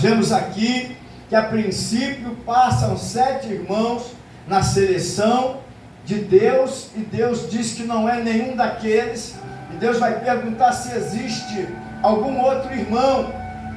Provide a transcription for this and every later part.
vemos aqui que a princípio passam 7 irmãos na seleção de Deus, e Deus diz que não é nenhum daqueles, e Deus vai perguntar se existe algum outro irmão.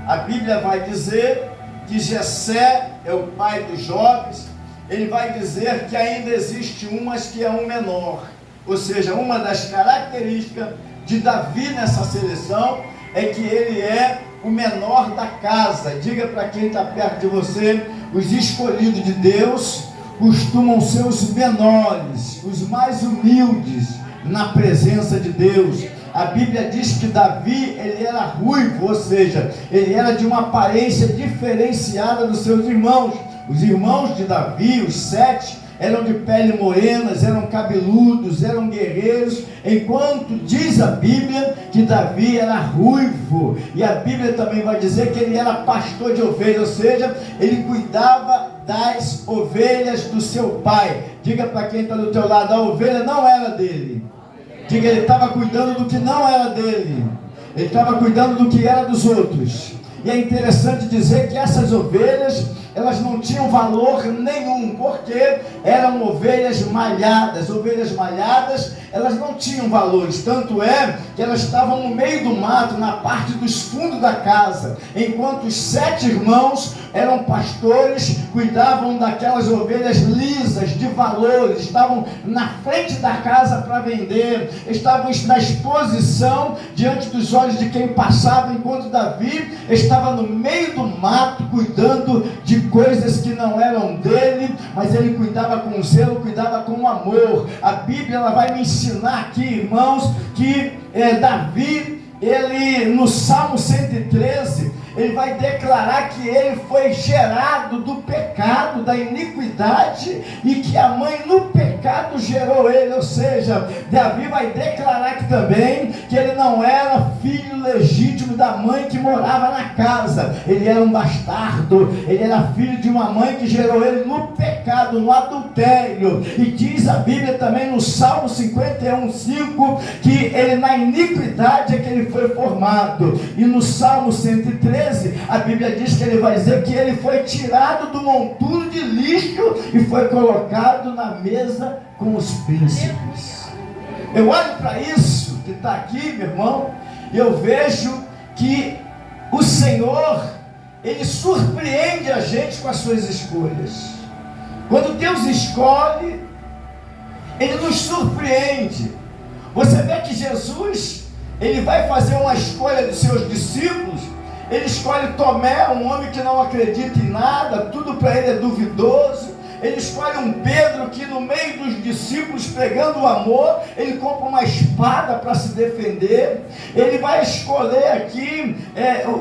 A Bíblia vai dizer que Jessé é o pai dos jovens. Ele vai dizer que ainda existe um, mas que é um menor. Ou seja, uma das características de Davi nessa seleção é que ele é o menor da casa. Diga para quem está perto de você: os escolhidos de Deus costumam ser os menores, os mais humildes na presença de Deus. A Bíblia diz que Davi, ele era ruivo, ou seja, ele era de uma aparência diferenciada dos seus irmãos. Os irmãos de Davi, os 7, eram de pele morenas, eram cabeludos, eram guerreiros, enquanto diz a Bíblia que Davi era ruivo. E a Bíblia também vai dizer que ele era pastor de ovelhas, ou seja, ele cuidava das ovelhas do seu pai. Diga para quem está do teu lado: a ovelha não era dele. Diga, ele estava cuidando do que não era dele, ele estava cuidando do que era dos outros. E é interessante dizer que essas ovelhas, elas não tinham valor nenhum, porque eram ovelhas malhadas. Ovelhas malhadas, elas não tinham valores, tanto é que elas estavam no meio do mato, na parte dos fundos da casa, enquanto os 7 irmãos eram pastores, cuidavam daquelas ovelhas lisas, de valores, estavam na frente da casa para vender, estavam na exposição diante dos olhos de quem passava, enquanto Davi estava no meio do mato, cuidando de coisas que não eram dele, mas ele cuidava com zelo, cuidava com amor. A Bíblia, ela vai me ensinar aqui, irmãos, que Davi, ele no Salmo 113, ele vai declarar que ele foi gerado do pecado, da iniquidade, e que a mãe no pecado gerou ele. Ou seja, Davi vai declarar aqui também que ele não era filho legítimo da mãe que morava na casa, ele era um bastardo, ele era filho de uma mãe que gerou ele no pecado, no adultério. E diz a Bíblia também no Salmo 51:5 que ele na iniquidade é que ele foi formado. E no Salmo 113 a Bíblia diz que ele vai dizer que ele foi tirado do monturo de lixo e foi colocado na mesa com os príncipes. Eu olho para isso que está aqui, meu irmão, e eu vejo que o Senhor, ele surpreende a gente com as suas escolhas. Quando Deus escolhe, ele nos surpreende. Você vê que Jesus, ele vai fazer uma escolha dos seus discípulos. Ele escolhe Tomé, um homem que não acredita em nada, tudo para ele é duvidoso. Ele escolhe um Pedro que no meio dos discípulos, pregando o amor, ele compra uma espada para se defender. Ele vai escolher aqui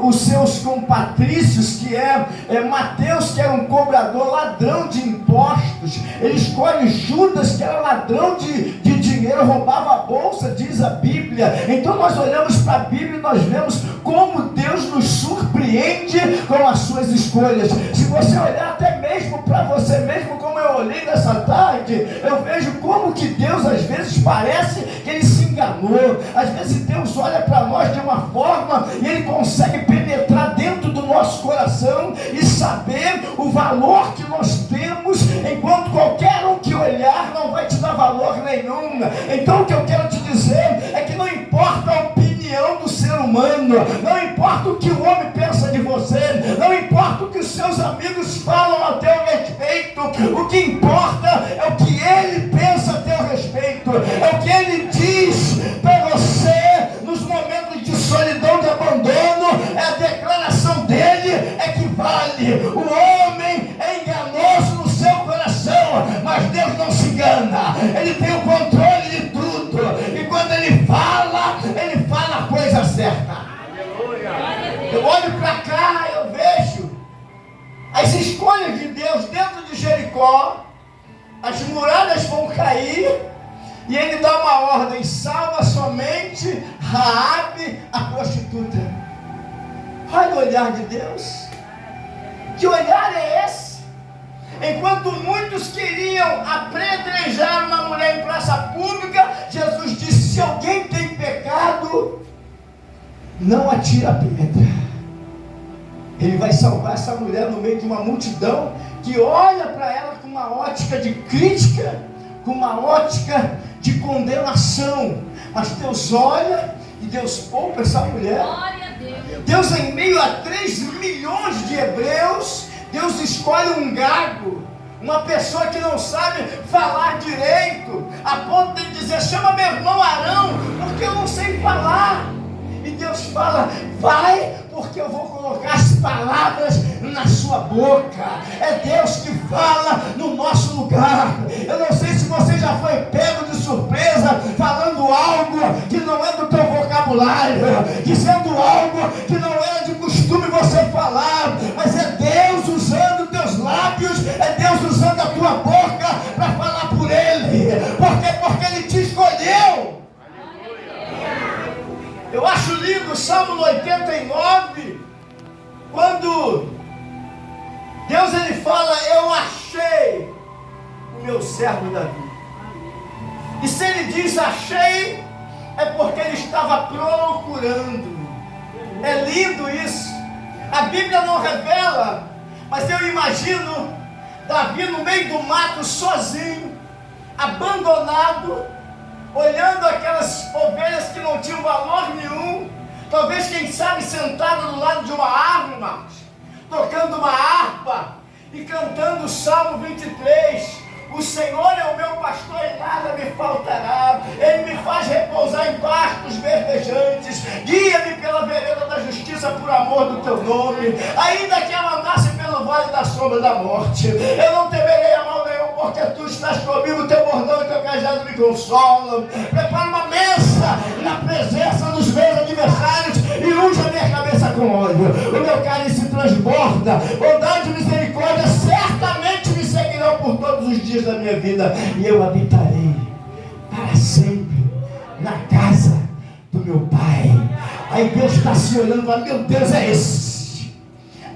os seus compatrícios, que é Mateus, que era um cobrador, ladrão de impostos. Ele escolhe Judas, que era ladrão de dinheiro, roubava a bolsa, diz a Bíblia. Então nós olhamos para a Bíblia e nós vemos como Deus nos surpreende com as suas escolhas. Se você olhar até mesmo para você mesmo, como eu olhei nessa tarde, eu vejo como que Deus às vezes parece que ele se enganou. Às vezes Deus olha para nós de uma forma e ele consegue penetrar dentro do nosso coração e saber o valor que nós temos, enquanto qualquer um que olhar não vai te dar valor nenhum. Então o que eu quero te dizer é que não importa a opinião do ser humano, não importa o que o homem pensa de você, não importa o que os seus amigos falam a teu respeito, o que importa é o que ele pensa a teu respeito, é o que ele diz para você nos momentos de solidão, de abandono. É a declaração dele é que vale. O homem é enganoso no seu coração, mas Deus não se engana, ele tem o controle de tudo, e quando ele fala a coisa certa. Eu olho para cá, eu vejo as escolhas de Deus dentro de Jericó. As muralhas vão cair e ele dá uma ordem: salva somente Raabe, a prostituta. Olha o olhar de Deus. Que olhar é esse? Enquanto muitos queriam apedrejar uma mulher em praça pública, Jesus disse: se alguém tem pecado, não atira a pedra. Ele vai salvar essa mulher no meio de uma multidão que olha para ela com uma ótica de crítica, com uma ótica de condenação. Mas Deus olha e Deus poupa essa mulher. Glória a Deus. Deus, em meio a 3 milhões de hebreus, Deus escolhe um gago, uma pessoa que não sabe falar direito, a ponto de dizer: chama meu irmão Arão, porque eu não sei falar. E Deus fala: vai, porque eu vou colocar as palavras na sua boca. É Deus que fala no nosso lugar. Eu não sei se você já foi pego de surpresa falando algo que não é do teu vocabulário, dizendo algo que não era de costume você falar, mas é Deus usando teus lábios, é Deus usando a tua boca para falar por Ele. Por quê? Porque Ele te escolheu. Eu acho lindo o Salmo 89, quando Deus ele fala: eu achei o meu servo Davi. E se ele diz achei, é porque ele estava procurando. É lindo isso. A Bíblia não revela, mas eu imagino Davi no meio do mato, sozinho, abandonado, olhando aquelas ovelhas que não tinham valor nenhum, talvez, quem sabe, sentado do lado de uma árvore, Marcos, tocando uma harpa e cantando o Salmo 23. O Senhor é o meu pastor e nada me faltará. Ele me faz repousar em pastos verdejantes. Guia-me pela vereda da justiça por amor do teu nome. Ainda que eu andasse pelo vale da sombra da morte, eu não temerei a mal nenhum, porque tu estás comigo, teu bordão e teu cajado me consolam. Prepara uma mesa na presença dos meus adversários e unge a minha cabeça com óleo. O meu cálice transborda. Bondade e misericórdia certamente me seguirão por todos os dias da minha vida, e eu habitarei para sempre na casa do meu Pai. Aí Deus está se olhando lá: meu Deus, é esse.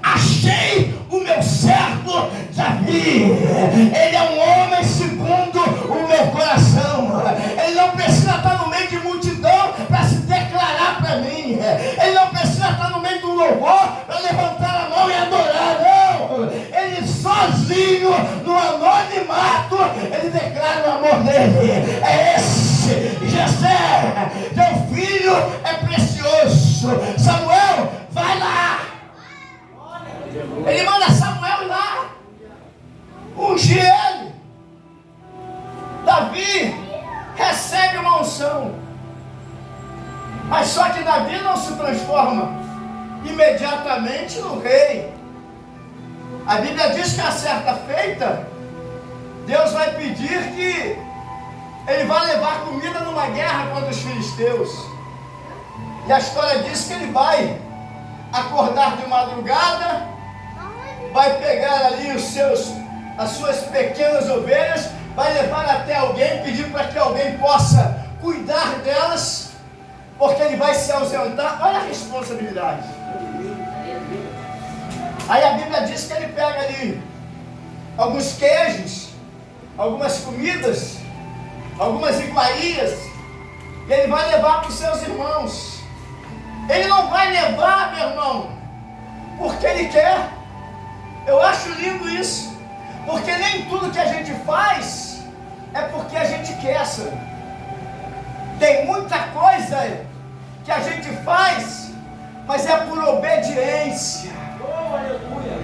Achei o meu servo Davi. Ele é um homem segundo o meu coração. Ele não precisa estar no meio de multidão para se declarar para mim. Ele não precisa estar no meio do louvor para levantar a mão e adorar. Não. Ele sozinho, no anonimato, ele declara o amor dele. É esse Jessé, teu filho é precioso. Samuel, vai lá. Ele manda Samuel ir lá, ungir ele. Davi recebe uma unção, mas só que Davi não se transforma imediatamente no rei. A Bíblia diz que a certa feita, Deus vai pedir que ele vai levar comida numa guerra contra os filisteus. E a história diz que ele vai acordar de madrugada, vai pegar ali as suas pequenas ovelhas, vai levar até alguém, pedir para que alguém possa cuidar delas, porque ele vai se ausentar. Olha a responsabilidade. Aí a Bíblia diz que ele pega ali alguns queijos, algumas comidas, algumas iguarias, e ele vai levar para os seus irmãos. Ele não vai levar, meu irmão, porque ele quer. Eu acho lindo isso, porque nem tudo que a gente faz é porque a gente quer, sabe? Tem muita coisa que a gente faz, mas é por obediência. Oh, aleluia.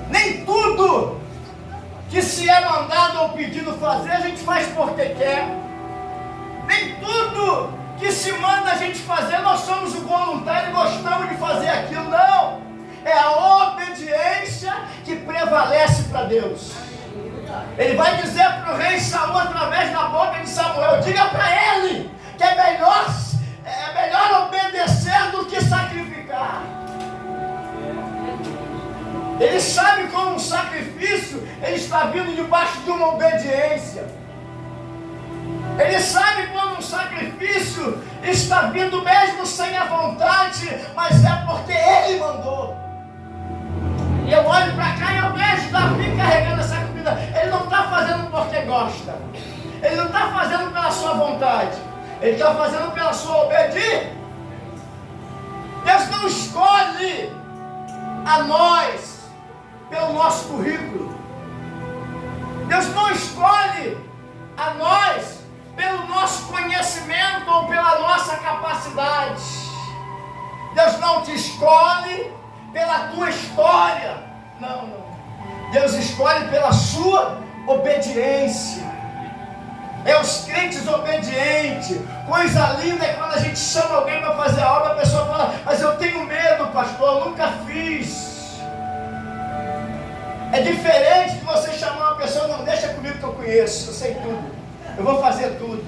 Nem tudo que se é mandado ou pedido fazer, a gente faz porque quer. Nem tudo que se manda a gente fazer, nós somos o voluntário e gostamos de fazer aquilo. Não, é a obediência que prevalece para Deus. Ele vai dizer para o rei Saul, através da boca de Samuel: diga para ele que é melhor obedecer do que sacrificar. Ele sabe como um sacrifício, ele está vindo debaixo de uma obediência. Ele sabe quando um sacrifício está vindo mesmo sem a vontade, mas é porque ele mandou. E eu olho para cá e eu vejo Davi carregando essa comida. Ele não está fazendo porque gosta. Ele não está fazendo pela sua vontade. Ele está fazendo pela sua obediência. Deus não escolhe a nós pelo nosso currículo. Deus não escolhe a nós pelo nosso conhecimento ou pela nossa capacidade. Deus não te escolhe pela tua história. Não, não. Deus escolhe pela sua obediência. É os crentes obedientes. Coisa linda é quando a gente chama alguém para fazer a obra, a pessoa fala, mas eu tenho medo, pastor, eu nunca fiz. É diferente de você chamar uma pessoa, não, deixa comigo que eu conheço, eu sei tudo, eu vou fazer tudo.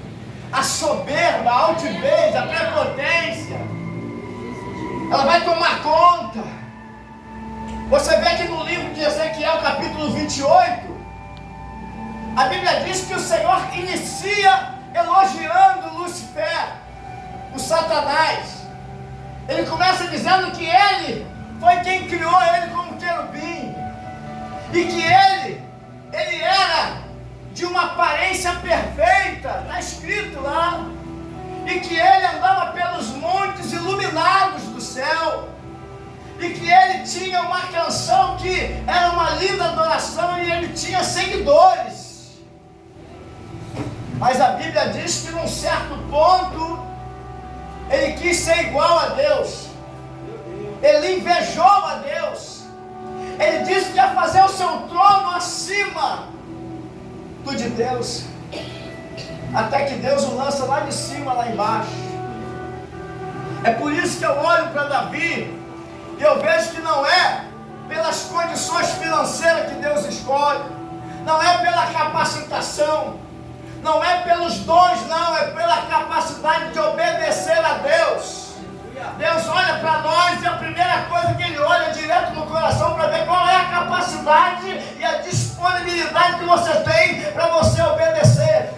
A soberba, a altivez, a prepotência, ela vai tomar conta. Você vê que no livro de Ezequiel, capítulo 28, a Bíblia diz que o Senhor inicia elogiando Lucifer, o Satanás. Ele começa dizendo que ele foi quem criou ele como querubim. E que ele era de uma aparência perfeita, está escrito lá. E que ele andava pelos montes iluminados do céu. E que ele tinha uma canção que era uma linda adoração e ele tinha seguidores. Mas a Bíblia diz que num certo ponto ele quis ser igual a Deus. Ele invejou a Deus. Ele disse que ia fazer o seu trono acima do de Deus. Até que Deus o lança lá de cima, lá embaixo. É por isso que eu olho para Davi e eu vejo que não é pelas condições financeiras que Deus escolhe, não é pela capacitação, não é pelos dons, não, é pela capacidade de obedecer a Deus. Deus olha para nós e a primeira coisa que Ele olha direto no coração para ver qual é a capacidade e a disponibilidade que você tem para você obedecer.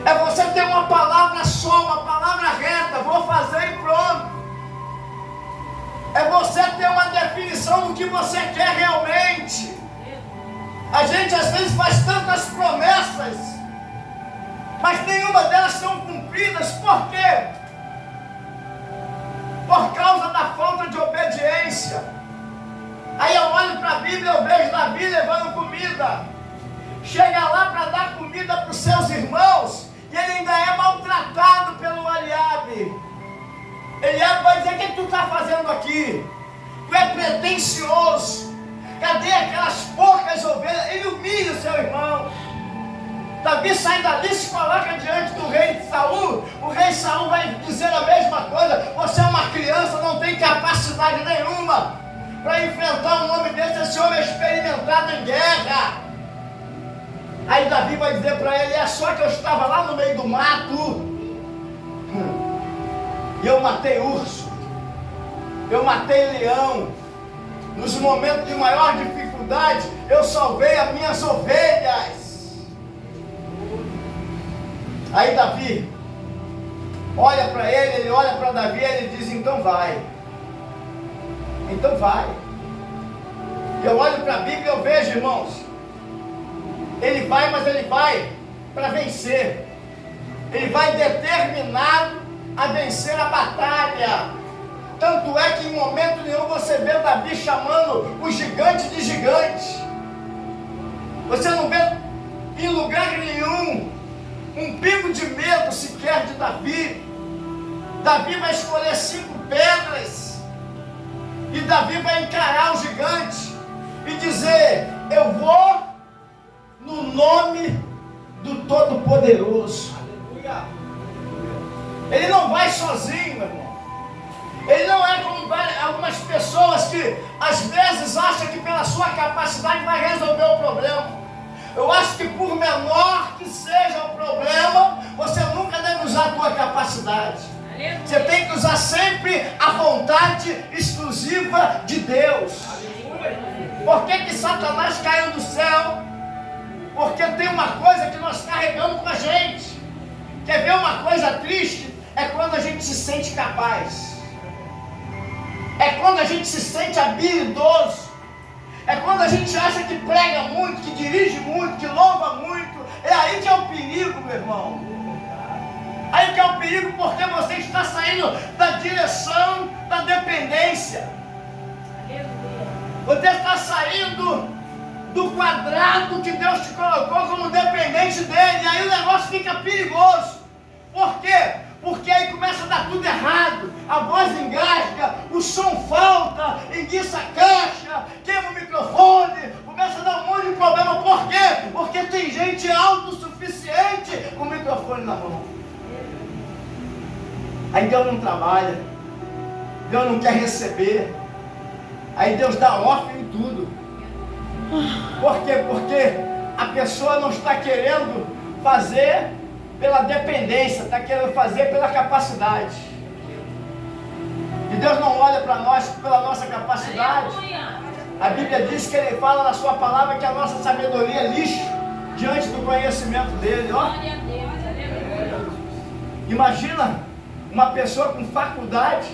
É você ter uma palavra só, uma palavra reta, vou fazer e pronto. É você ter uma definição do que você quer realmente. A gente às vezes faz tantas promessas, mas nenhuma delas são cumpridas. Por quê? Por causa da falta de obediência. Aí eu olho para a Bíblia e eu vejo Davi levando comida. Chega lá para dar comida para os seus irmãos e ele ainda é maltratado pelo Eliabe. Eliabe vai dizer, o que tu está fazendo aqui? Tu é pretensioso. Cadê aquelas poucas ovelhas? Ele humilha o seu irmão. Davi sai dali e se coloca diante do rei Saul. O rei Saul vai dizer a mesma coisa. Você é uma criança, não tem capacidade nenhuma para enfrentar um homem desse. Esse homem é experimentado em guerra. Aí Davi vai dizer para ele, é só que eu estava lá no meio do mato e eu matei urso, eu matei leão. Nos momentos de maior dificuldade, eu salvei as minhas ovelhas. Aí Davi olha para ele olha para Davi e ele diz, então vai. Então vai. Eu olho para a Bíblia e eu vejo, irmãos, ele vai, mas ele vai para vencer. Ele vai determinado a vencer a batalha. Tanto é que em momento nenhum você vê Davi chamando o gigante de gigante. Você não vê em lugar nenhum um pingo de medo sequer de Davi. Davi vai escolher 5 pedras e Davi vai encarar o gigante e dizer, eu vou no nome do Todo-Poderoso. Ele não vai sozinho, meu irmão. Ele não é como algumas pessoas que às vezes acham que pela sua capacidade vai resolver o problema. Eu acho que por menor que seja o problema, você nunca deve usar a tua capacidade. Você tem que usar sempre a vontade exclusiva de Deus. Por que Satanás caiu do céu? Porque tem uma coisa que nós carregamos com a gente. Quer ver uma coisa triste? É quando a gente se sente capaz. É quando a gente se sente habilidoso. É quando a gente acha que prega muito, que dirige muito, que louva muito. É aí que é o perigo, meu irmão. Aí que é o perigo, porque você está saindo da direção da dependência. Você está saindo do quadrado que Deus te colocou como dependente dele. E aí o negócio fica perigoso. Por quê? Porque aí começa a dar tudo errado. A voz engasga, o som falta, enguiça a caixa, queima o microfone, começa a dar um monte de problema. Por quê? Porque tem gente autossuficiente com o microfone na mão. Aí Deus não trabalha, Deus não quer receber. Aí Deus dá off em tudo. Por quê? Porque a pessoa não está querendo fazer pela dependência, está querendo fazer pela capacidade. E Deus não olha para nós pela nossa capacidade. A Bíblia diz que Ele fala na sua palavra que a nossa sabedoria é lixo diante do conhecimento dele. Ó. Imagina uma pessoa com faculdade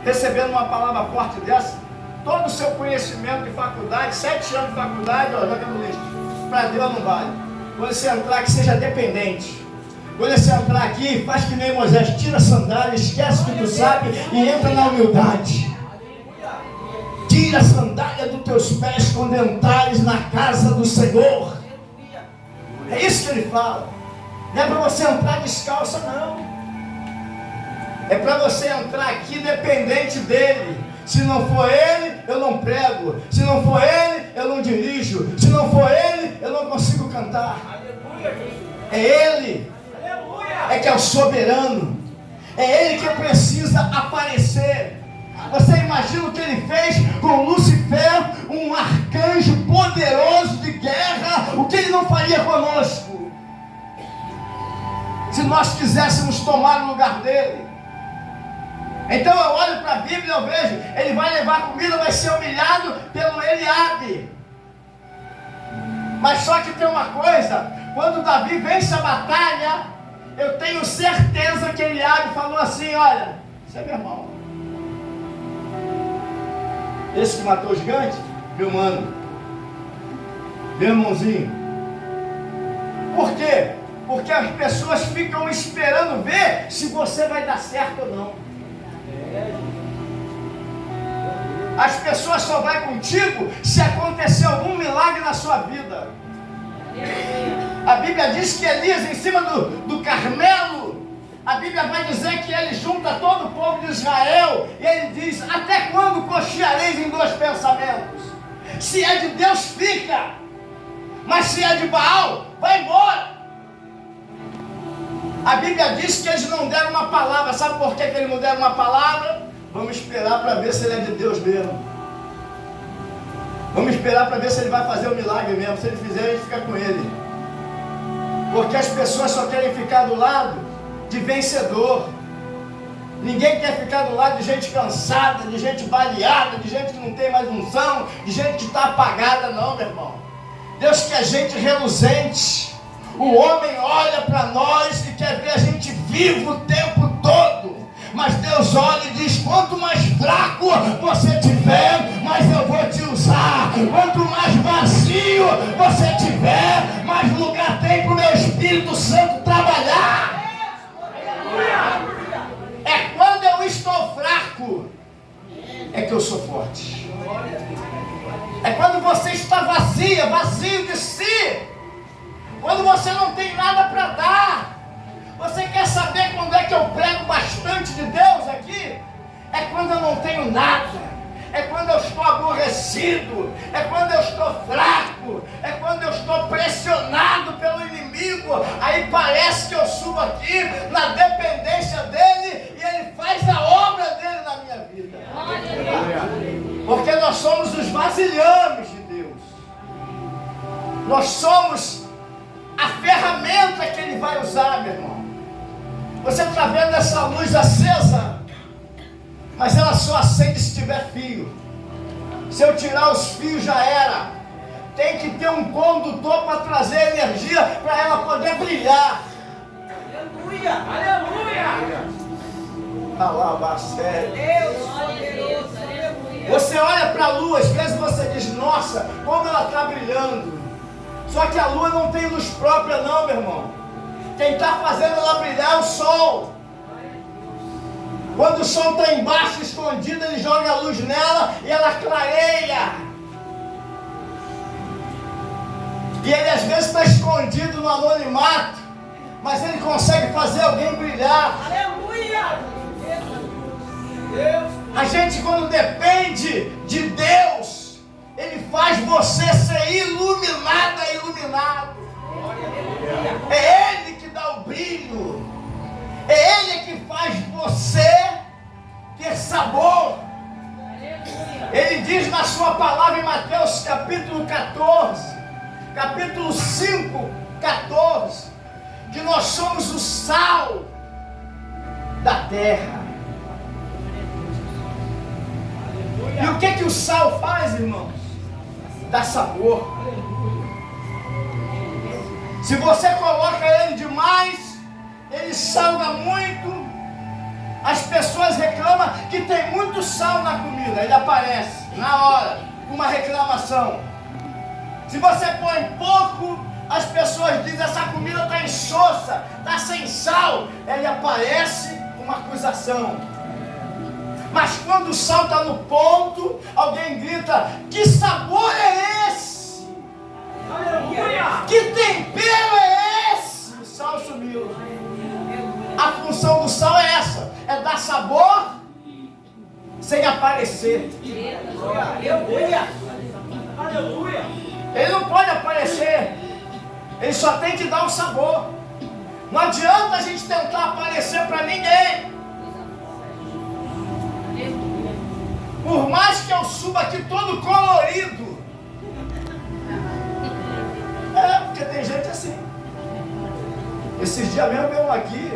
recebendo uma palavra forte dessa. Todo o seu conhecimento de faculdade, 7 anos de faculdade, ó, joga no lixo. Para Deus não vale. Quando você entrar aqui, seja dependente. Quando você entrar aqui, faz que nem Moisés, tira a sandália, esquece o que tu sabe e entra na humildade. Tira a sandália dos teus pés quando entrares na casa do Senhor. É isso que ele fala. Não é para você entrar descalça, não. É para você entrar aqui dependente dele. Se não for ele, eu não prego. Se não for ele, eu não dirijo. Se não for ele, eu não consigo cantar. É ele. É que é o soberano. É ele que precisa aparecer. Você imagina o que ele fez com Lucifer, um arcanjo poderoso de guerra? O que ele não faria conosco? Se nós quiséssemos tomar o lugar dele. Então eu olho para a Bíblia e eu vejo, ele vai levar comida, vai ser humilhado pelo Eliabe. Mas só que tem uma coisa, quando Davi vence a batalha, eu tenho certeza que Eliabe falou assim: olha, você é meu irmão. Esse que matou o gigante, meu mano, meu irmãozinho. Por quê? Porque as pessoas ficam esperando ver se você vai dar certo ou não. As pessoas só vão contigo se acontecer algum milagre na sua vida. A Bíblia diz que Elias, em cima do Carmelo, a Bíblia vai dizer que ele junta todo o povo de Israel e ele diz: até quando cocheareis em 2 pensamentos? Se é de Deus, fica, mas se é de Baal, vai embora. A Bíblia diz que eles não deram uma palavra. Sabe por que eles não deram uma palavra? Vamos esperar para ver se ele é de Deus mesmo. Vamos esperar para ver se ele vai fazer o milagre mesmo. Se ele fizer, a gente fica com ele. Porque as pessoas só querem ficar do lado de vencedor. Ninguém quer ficar do lado de gente cansada, de gente baleada, de gente que não tem mais unção, de gente que está apagada, não, meu irmão. Deus quer gente reluzente. O homem olha para nós e quer ver a gente vivo o tempo todo. Mas Deus olha e diz: quanto mais fraco você tiver, mais eu vou te usar. Quanto mais vazio você tiver, mais lugar tem para o meu Espírito Santo trabalhar. É quando eu estou fraco é que eu sou forte. É quando você está vazio de si. Quando você não tem nada para dar. Você quer saber quando é que eu prego bastante de Deus aqui? É quando eu não tenho nada. É quando eu estou aborrecido. É quando eu estou fraco. É quando eu estou pressionado pelo inimigo. Aí parece que eu subo aqui na dependência dele e ele faz a obra dele na minha vida. Porque nós somos os vasilhames de Deus. Nós somos a ferramenta que ele vai usar, meu irmão. Você está vendo essa luz acesa, mas ela só acende se tiver fio. Se eu tirar os fios, já era. Tem que ter um condutor para trazer energia para ela poder brilhar. Aleluia! Aleluia! Alabacé. Deus poderoso, aleluia! Você olha para a lua, às vezes você diz: nossa, como ela está brilhando. Só que a lua não tem luz própria, não, meu irmão. Quem está fazendo ela brilhar é o sol. Quando o sol está embaixo, escondido, ele joga a luz nela e ela clareia. E ele às vezes está escondido no anonimato, mas ele consegue fazer alguém brilhar. Aleluia! A gente, quando depende de Deus, Ele faz você ser iluminada, iluminado. É Ele que dá o brilho. É Ele que faz você ter sabor. Ele diz na sua palavra em Mateus capítulo 14, capítulo 5, 14, que nós somos o sal da terra. E o que o sal faz, irmãos? Dá sabor. Se você coloca ele demais, ele salga muito. As pessoas reclamam que tem muito sal na comida. Ele aparece na hora, com uma reclamação. Se você põe pouco, as pessoas dizem: essa comida está insossa, está sem sal. Ele aparece com uma acusação. Mas quando o sal está no ponto, alguém grita: que sabor é esse? Aleluia! Que tempero é esse? O sal sumiu. A função do sal é essa: é dar sabor sem aparecer. Aleluia! Aleluia! Ele não pode aparecer, ele só tem que dar o sabor. Não adianta a gente tentar aparecer para ninguém. Por mais que eu suba aqui todo colorido. Porque tem gente assim. Esses dias mesmo eu aqui,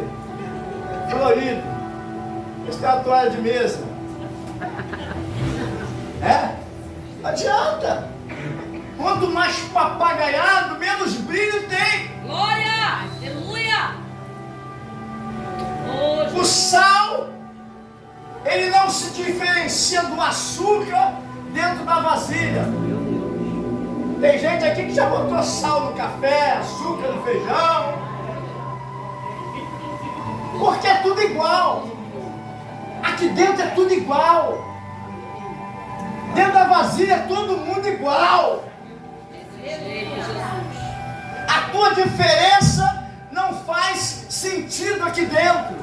colorido. Esse tem uma toalha de mesa. Não adianta. Quanto mais papagaiado, menos brilho tem. Glória! Aleluia! O sal, ele não se diferencia do açúcar dentro da vasilha. Tem gente aqui que já botou sal no café, açúcar no feijão. Porque é tudo igual. Aqui dentro é tudo igual. Dentro da vasilha é todo mundo igual. A tua diferença não faz sentido aqui dentro.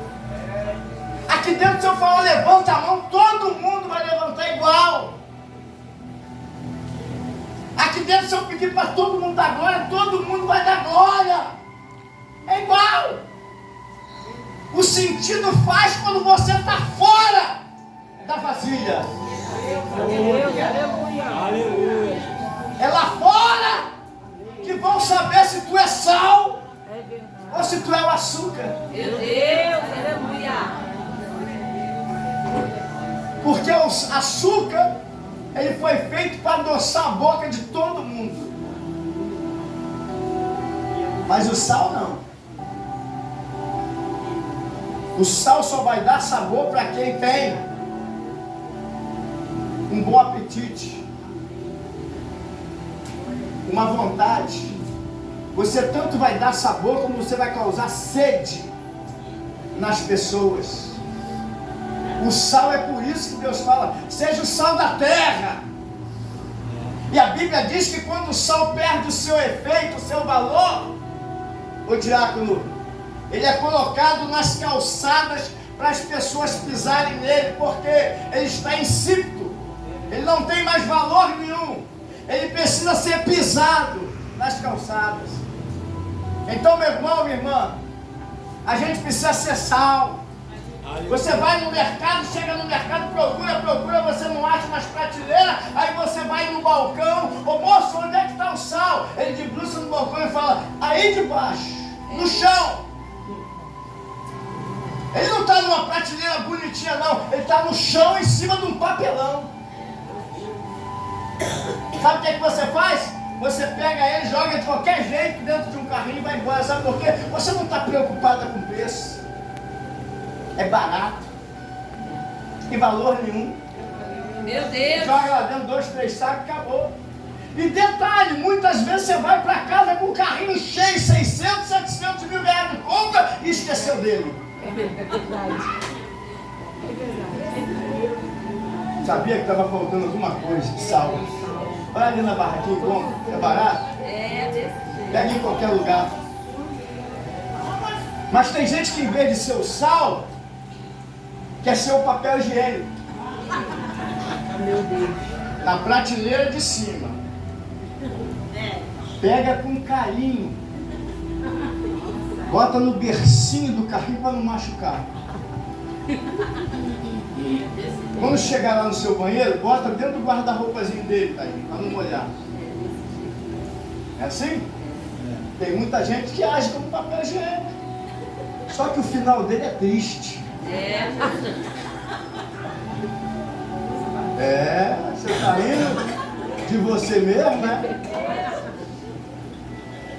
Aqui dentro, se eu falar levanta a mão, todo mundo vai levantar igual. Aqui dentro, se eu pedir para todo mundo dar glória, todo mundo vai dar glória. É igual. O sentido faz quando você está fora da vasilha. Aleluia! É lá fora que vão saber se tu é sal ou se tu é o açúcar. Meu Deus, aleluia! Porque o açúcar, ele foi feito para adoçar a boca de todo mundo. Mas o sal não. O sal só vai dar sabor para quem tem um bom apetite, uma vontade. Você tanto vai dar sabor como você vai causar sede nas pessoas. O sal é por isso que Deus fala: seja o sal da terra. E a Bíblia diz que quando o sal perde o seu efeito, o seu valor, o diácono, ele é colocado nas calçadas para as pessoas pisarem nele, porque ele está insípido, ele não tem mais valor nenhum, ele precisa ser pisado nas calçadas. Então, meu irmão, minha irmã, a gente precisa ser sal. Você vai no mercado, chega no mercado, procura, você não acha nas prateleiras, aí você vai no balcão: ô moço, onde é que está o sal? Ele debruça no balcão e fala: aí debaixo, no chão. Ele não está numa prateleira bonitinha não, ele está no chão em cima de um papelão. Sabe o que você faz? Você pega ele, joga de qualquer jeito dentro de um carrinho e vai embora. Sabe por quê? Você não está preocupada com preço. É barato. Tem valor nenhum. Meu Deus! Joga lá dentro 2, 3 sacos, acabou. E detalhe, muitas vezes você vai para casa com o carrinho cheio, 600, 700 mil reais de compra e esqueceu dele. Sabia que estava faltando alguma coisa de sal? Vai ali na barraquinha e compra. É barato? É, desse jeito. Pega em qualquer lugar. Mas tem gente que em vez de ser o sal, quer ser o papel higiênico. Meu Deus. Na prateleira de cima. Pega com carinho. Bota no bercinho do carrinho para não machucar. Quando chegar lá no seu banheiro, bota dentro do guarda-roupazinho dele, tá aí, para não molhar. É assim? Tem muita gente que age como papel higiênico. Só que o final dele é triste. Você está rindo de você mesmo, né?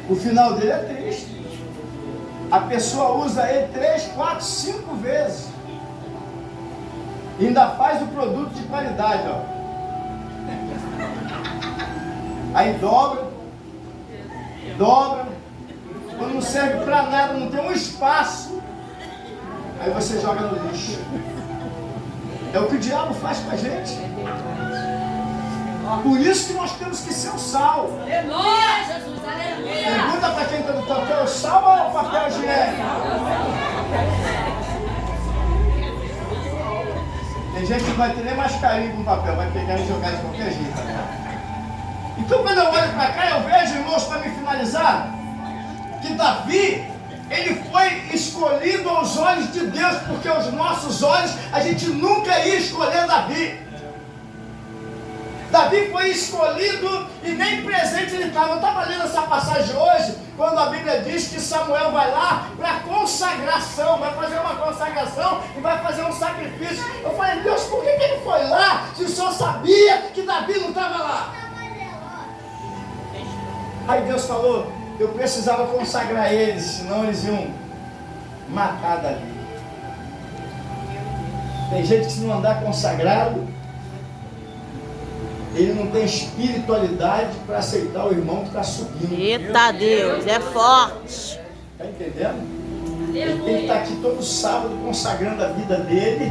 O final dele é triste. A pessoa usa ele 3, 4, 5 vezes. E ainda faz o produto de qualidade, ó. Aí dobra. Quando não serve para nada, não tem um espaço. Aí você joga no lixo. É o que o diabo faz com a gente. Por isso que nós temos que ser o sal. Aleluia, Jesus, aleluia. Pergunta para quem está do teu é o sal ou é o papel higiênico? Tem gente que vai ter nem mais carinho com o papel, vai pegar e jogar de qualquer jeito. Então quando eu olho para cá, eu vejo, irmãos, para me finalizar, que Davi, ele foi escolhido aos olhos de Deus, porque aos nossos olhos a gente nunca ia escolher Davi. Davi foi escolhido e nem presente ele estava. Eu estava lendo essa passagem hoje, quando a Bíblia diz que Samuel vai lá para consagração, vai fazer uma consagração e vai fazer um sacrifício. Eu falei, Deus, por que ele foi lá se o Senhor sabia que Davi não estava lá? Aí Deus falou, eu precisava consagrar eles, senão eles iam matar Davi. Tem gente que se não andar consagrado, ele não tem espiritualidade para aceitar o irmão que está subindo. Eita Deus, é forte. Está entendendo? Ele tem que estar aqui todo sábado consagrando a vida dele,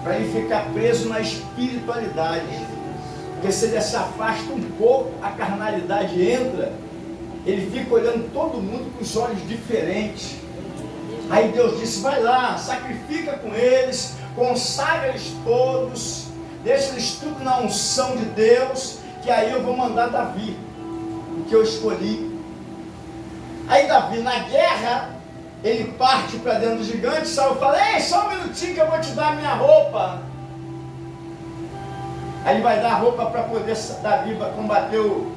para ele ficar preso na espiritualidade. Porque se ele se afasta um pouco, a carnalidade entra, ele fica olhando todo mundo com os olhos diferentes. Aí Deus disse, vai lá, sacrifica com eles, consagra-eles todos, deixa eles tudo na unção de Deus, que aí eu vou mandar Davi, o que eu escolhi. Aí Davi, na guerra, ele parte para dentro do gigante, Saul fala, ei, só um minutinho que eu vou te dar a minha roupa. Aí ele vai dar a roupa para poder Davi combater o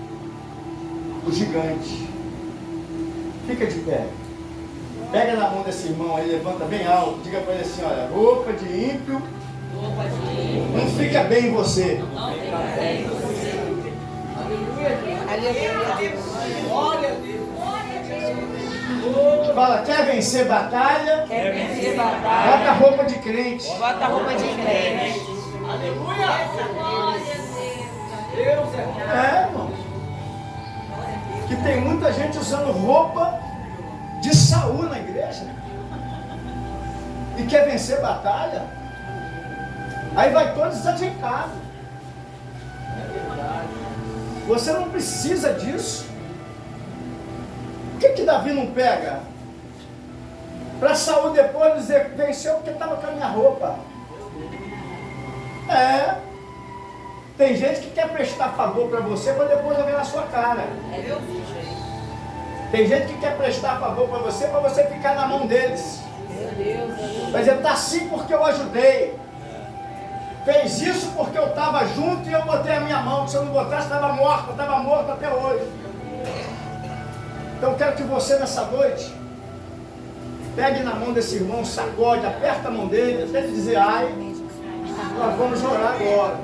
gigante. Fica de pé. Pega na mão desse irmão aí, levanta bem alto, diga para ele assim, olha, roupa de ímpio não fica bem em você. Fala, quer vencer batalha? Quer vencer batalha? Bota a roupa de crente. Bota a roupa de crente. Irmão. Que tem muita gente usando roupa de Saul na igreja. E quer vencer batalha. Aí vai todo desajeitado. Você não precisa disso. Por que Davi não pega? Para Saul depois dizer, venceu porque estava com a minha roupa. Tem gente que quer prestar favor para você para depois jogar na sua cara. Tem gente que quer prestar favor para você ficar na mão deles. Mas ele está assim porque eu ajudei. Fez isso porque eu estava junto e eu botei a minha mão. Se eu não botasse, estava morto até hoje. Então eu quero que você nessa noite pegue na mão desse irmão, sacode, aperta a mão dele, até ele dizer ai. Nós vamos orar agora.